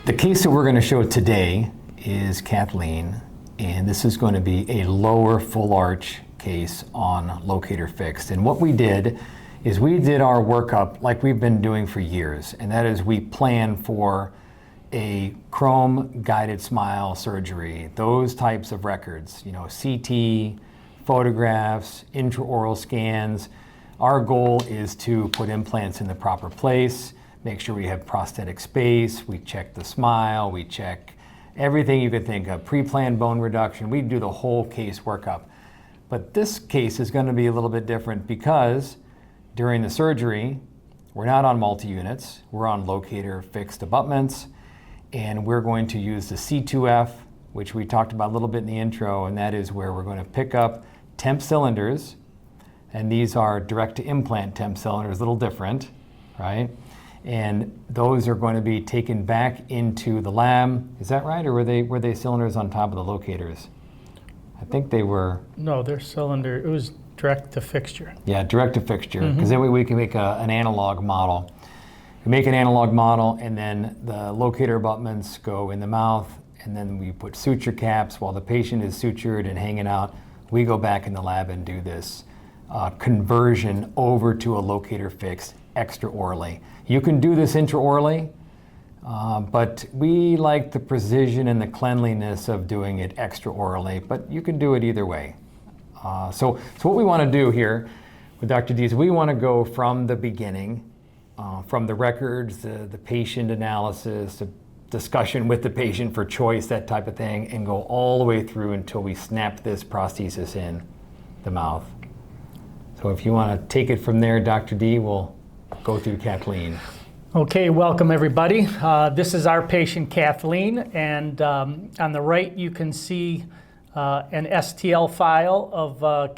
The case that we're going to show today is Kathleen, and this is going to be a lower full arch case on Locator Fixed. And what we did is we did our workup like we've been doing for years, and that is we plan for a CHROME GuidedSMILE surgery, those types of records, you know, CT, photographs, intraoral scans. Our goal is to put implants in the proper place, make sure we have prosthetic space, we check the smile, we check everything you could think of, pre-planned bone reduction. We do the whole case workup. But this case is going to be a little bit different because during the surgery, we're not on multi-units, we're on Locator Fixed abutments, and we're going to use the C2F, which we talked about a little bit in the intro, and that is where we're going to pick up temp cylinders, and these are direct-to-implant temp cylinders, a little different, right? And those are going to be taken back into the lab. Is that right, or were they cylinders on top of the locators? I think they were. No, they're cylinder. It was direct-to-fixture. Yeah, direct-to-fixture, because then we can make an analog model. We make an analog model, and then the locator abutments go in the mouth, and then we put suture caps while the patient is sutured and hanging out. We go back in the lab and do this conversion over to a Locator Fixed extraorally. You can do this intraorally, but we like the precision and the cleanliness of doing it extraorally, but you can do it either way. So what we want to do here with Dr. D is we want to go from the beginning, from the records, the patient analysis, the discussion with the patient for choice, that type of thing, and go all the way through until we snap this prosthesis in the mouth. So if you want to take it from there, Dr. D, we'll go through Kathleen. Okay, welcome everybody. This is our patient Kathleen, and on the right you can see an STL file of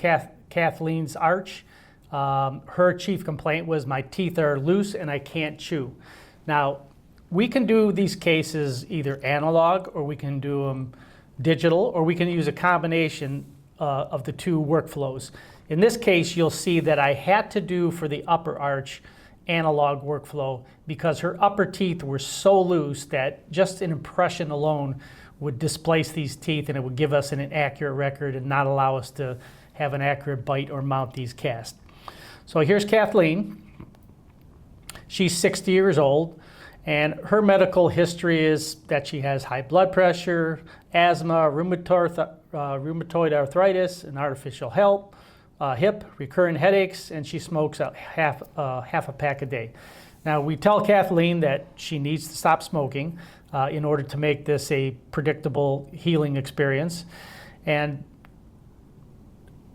Kathleen's arch. Her chief complaint was my teeth are loose and I can't chew. Now, we can do these cases either analog or we can do them digital, or we can use a combination of the two workflows. In this case, you'll see that I had to do for the upper arch analog workflow because her upper teeth were so loose that just an impression alone would displace these teeth, and it would give us an inaccurate record and not allow us to have an accurate bite or mount these casts. So here's Kathleen. She's 60 years old, and her medical history is that she has high blood pressure, asthma, rheumatoid arthritis, an artificial hip, recurrent headaches, and she smokes half a pack a day. Now, we tell Kathleen that she needs to stop smoking in order to make this a predictable healing experience. And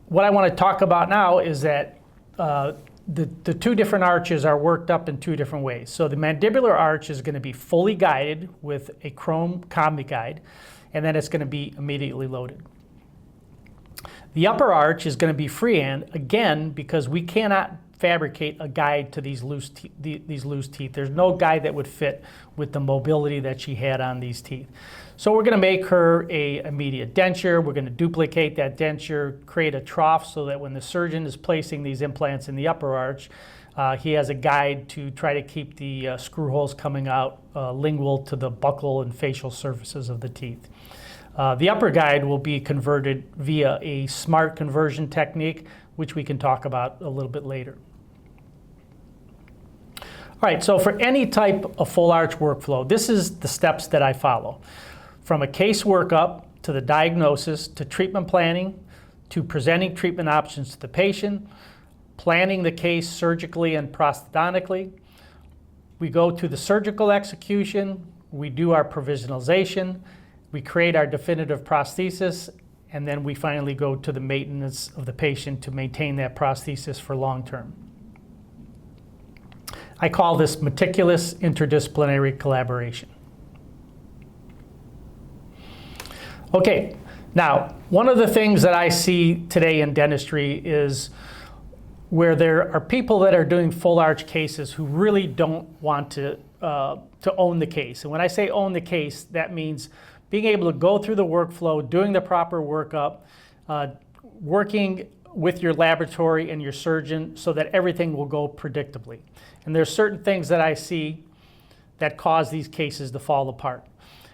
what I want to talk about now is that the two different arches are worked up in two different ways. So the mandibular arch is going to be fully guided with a CHROME CombiGuide, and then it's going to be immediately loaded. The upper arch is going to be freehand, again, because we cannot fabricate a guide to these loose teeth. There's no guide that would fit with the mobility that she had on these teeth. So we're going to make her an immediate denture. We're going to duplicate that denture, create a trough so that when the surgeon is placing these implants in the upper arch, he has a guide to try to keep the screw holes coming out lingual to the buccal and facial surfaces of the teeth. The upper guide will be converted via a smart conversion technique, which we can talk about a little bit later. All right, so for any type of full arch workflow, this is the steps that I follow. From a case workup, to the diagnosis, to treatment planning, to presenting treatment options to the patient, planning the case surgically and prosthodontically. We go to the surgical execution, we do our provisionalization, we create our definitive prosthesis, and then we finally go to the maintenance of the patient to maintain that prosthesis for long term. I call this meticulous interdisciplinary collaboration. Okay, now, one of the things that I see today in dentistry is where there are people that are doing full arch cases who really don't want to own the case. And when I say own the case, that means being able to go through the workflow, doing the proper workup, working with your laboratory and your surgeon so that everything will go predictably. And there's certain things that I see that cause these cases to fall apart.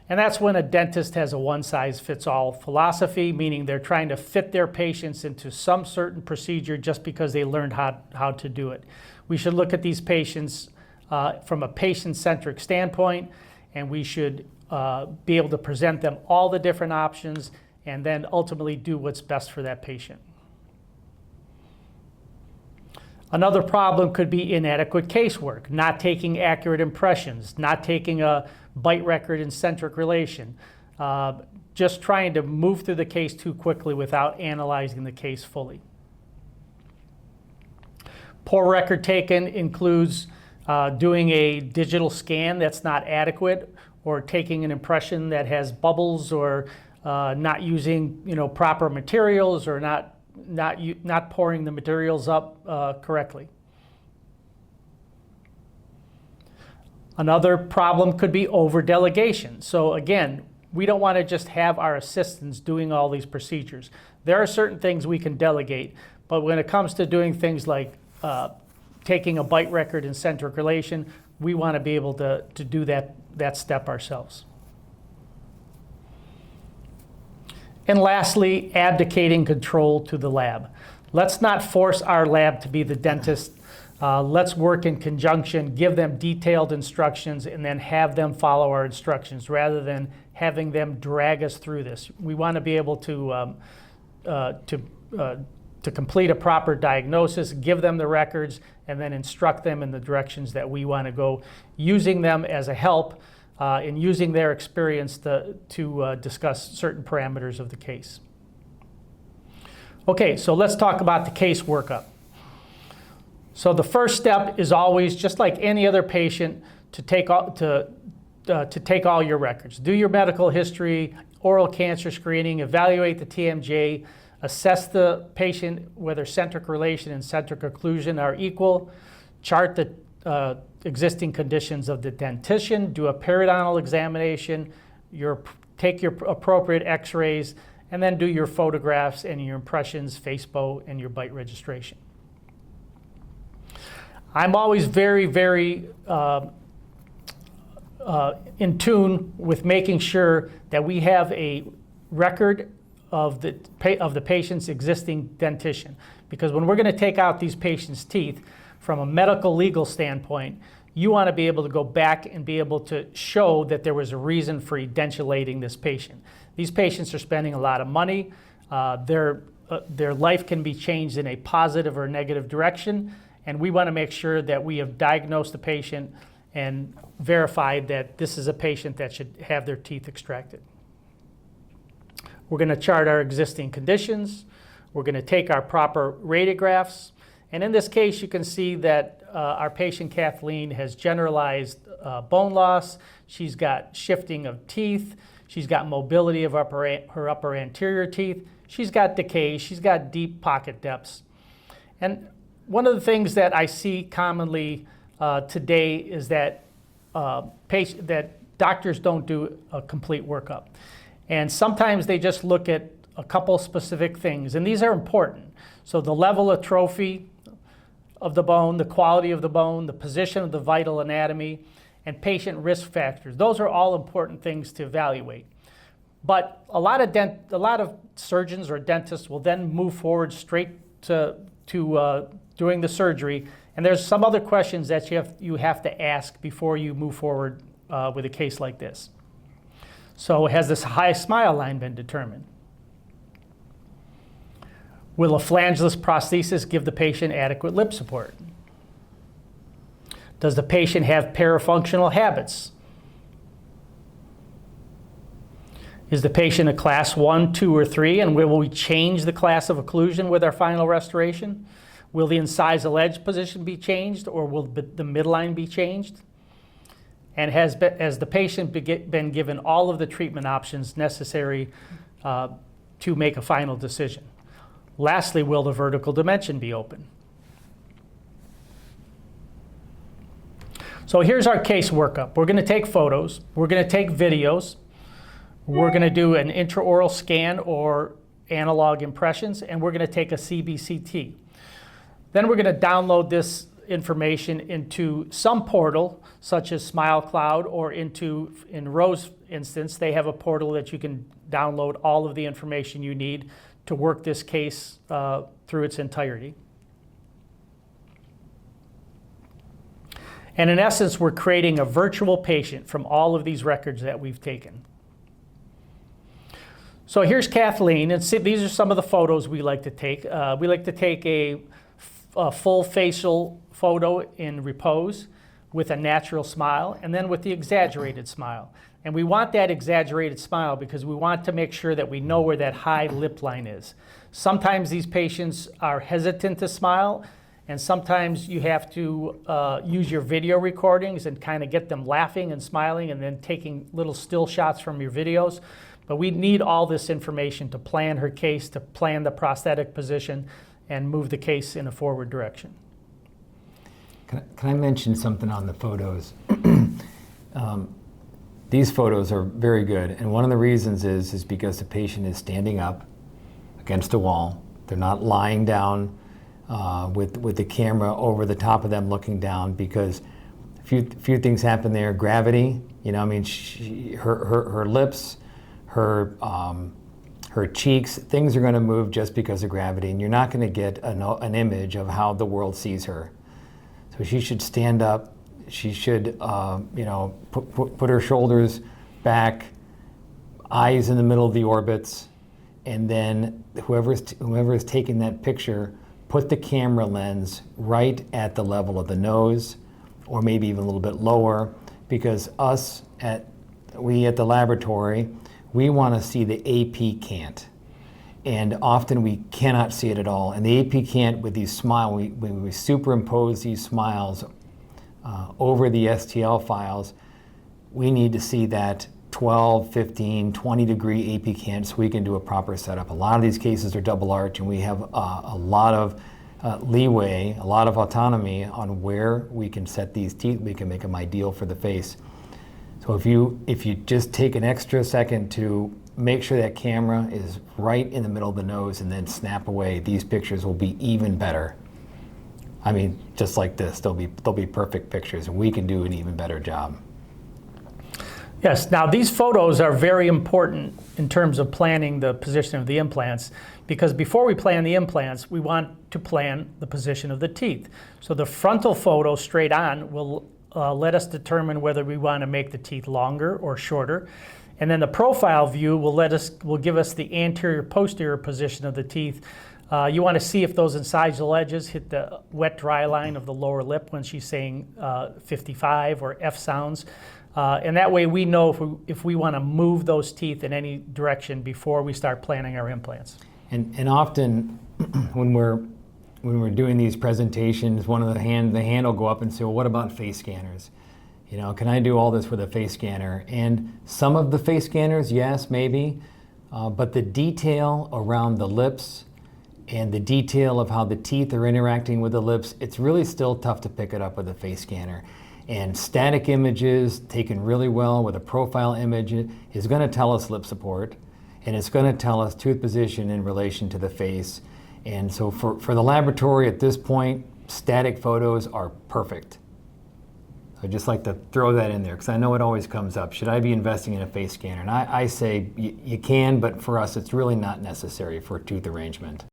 And that's when a dentist has a one-size-fits-all philosophy, meaning they're trying to fit their patients into some certain procedure just because they learned how to do it. We should look at these patients from a patient-centric standpoint, and we should be able to present them all the different options and then ultimately do what's best for that patient. Another problem could be inadequate casework, not taking accurate impressions, not taking a bite record and centric relation, just trying to move through the case too quickly without analyzing the case fully. Poor record taken includes doing a digital scan that's not adequate, or taking an impression that has bubbles, or not using proper materials, or not pouring the materials up correctly. Another problem could be over-delegation. So again, we don't want to just have our assistants doing all these procedures. There are certain things we can delegate, but when it comes to doing things like taking a bite record and centric relation, we want to be able to do that step ourselves. And lastly, abdicating control to the lab. Let's not force our lab to be the dentist. Let's work in conjunction, give them detailed instructions, and then have them follow our instructions rather than having them drag us through this. We want to be able to complete a proper diagnosis, give them the records, and then instruct them in the directions that we want to go, using them as a help in using their experience to discuss certain parameters of the case. Okay, so let's talk about the case workup. So the first step is always, just like any other patient, to take all your records. Do your medical history, oral cancer screening, evaluate the TMJ, assess the patient whether centric relation and centric occlusion are equal, chart the existing conditions of the dentition, do a periodontal examination, take your appropriate x-rays, and then do your photographs and your impressions, FACEBO, and your bite registration. I'm always very, very in tune with making sure that we have a record of the patient's existing dentition. Because when we're going to take out these patients' teeth, from a medical legal standpoint, you want to be able to go back and be able to show that there was a reason for edentulating this patient. These patients are spending a lot of money. Their life can be changed in a positive or negative direction, and we want to make sure that we have diagnosed the patient and verified that this is a patient that should have their teeth extracted. We're going to chart our existing conditions. We're going to take our proper radiographs. And in this case, you can see that our patient Kathleen has generalized bone loss. She's got shifting of teeth. She's got mobility of her upper anterior teeth. She's got decay. She's got deep pocket depths. And one of the things that I see commonly today is that doctors don't do a complete workup. And sometimes they just look at a couple specific things, and these are important. So the level of trophy of the bone, the quality of the bone, the position of the vital anatomy, and patient risk factors. Those are all important things to evaluate. But a lot of surgeons or dentists will then move forward straight to doing the surgery, and there's some other questions that you have to ask before you move forward with a case like this. So has this high smile line been determined? Will a flangelless prosthesis give the patient adequate lip support? Does the patient have parafunctional habits? Is the patient a class 1, 2, or 3, and will we change the class of occlusion with our final restoration? Will the incisal edge position be changed, or will the midline be changed? And has the patient been given all of the treatment options necessary to make a final decision? Lastly, will the vertical dimension be open? So here's our case workup. We're going to take photos. We're going to take videos. We're going to do an intraoral scan or analog impressions, and we're going to take a CBCT. Then we're going to download this information into some portal, such as SmileCloud, or in Rose's instance, they have a portal that you can download all of the information you need to work this case through its entirety. And in essence, we're creating a virtual patient from all of these records that we've taken. So here's Kathleen, and see, these are some of the photos we like to take. We like to take a full facial photo in repose with a natural smile, and then with the exaggerated smile. And we want that exaggerated smile because we want to make sure that we know where that high lip line is. Sometimes these patients are hesitant to smile, and sometimes you have to use your video recordings and kind of get them laughing and smiling and then taking little still shots from your videos. But we need all this information to plan her case, to plan the prosthetic position, and move the case in a forward direction. Can I mention something on the photos? These photos are very good, and one of the reasons is because the patient is standing up against a wall. They're not lying down with the camera over the top of them looking down, because a few things happen there. Gravity, you know, I mean, her lips, her cheeks, things are going to move just because of gravity, and you're not going to get an image of how the world sees her. So she should stand up. She should, you know, put her shoulders back, eyes in the middle of the orbits, and then whoever is taking that picture, put the camera lens right at the level of the nose, or maybe even a little bit lower, because we at the laboratory, we want to see the AP cant. And often we cannot see it at all. And the AP cant with these smiles, when we superimpose these smiles over the STL files, we need to see that 12, 15, 20 degree AP cant so we can do a proper setup. A lot of these cases are double arch, and we have a lot of leeway, a lot of autonomy on where we can set these teeth. We can make them ideal for the face. So if you just take an extra second to make sure that camera is right in the middle of the nose and then snap away, these pictures will be even better. I mean, just like this, they'll be perfect pictures, and we can do an even better job. Yes, now these photos are very important in terms of planning the position of the implants, because before we plan the implants, we want to plan the position of the teeth. So the frontal photo straight on will let us determine whether we want to make the teeth longer or shorter. And then the profile view will give us the anterior-posterior position of the teeth. You want to see if those incisal edges hit the wet-dry line of the lower lip when she's saying 55 or F sounds. And that way we know if we want to move those teeth in any direction before we start planning our implants. And often when we're doing these presentations, the hand will go up and say, well, what about face scanners? You know, can I do all this with a face scanner? And some of the face scanners, yes, maybe, but the detail around the lips and the detail of how the teeth are interacting with the lips, it's really still tough to pick it up with a face scanner. And static images taken really well with a profile image is going to tell us lip support, and it's going to tell us tooth position in relation to the face. And so for the laboratory at this point, static photos are perfect. So I'd just like to throw that in there, because I know it always comes up. Should I be investing in a face scanner? And I say you can, but for us it's really not necessary for tooth arrangement.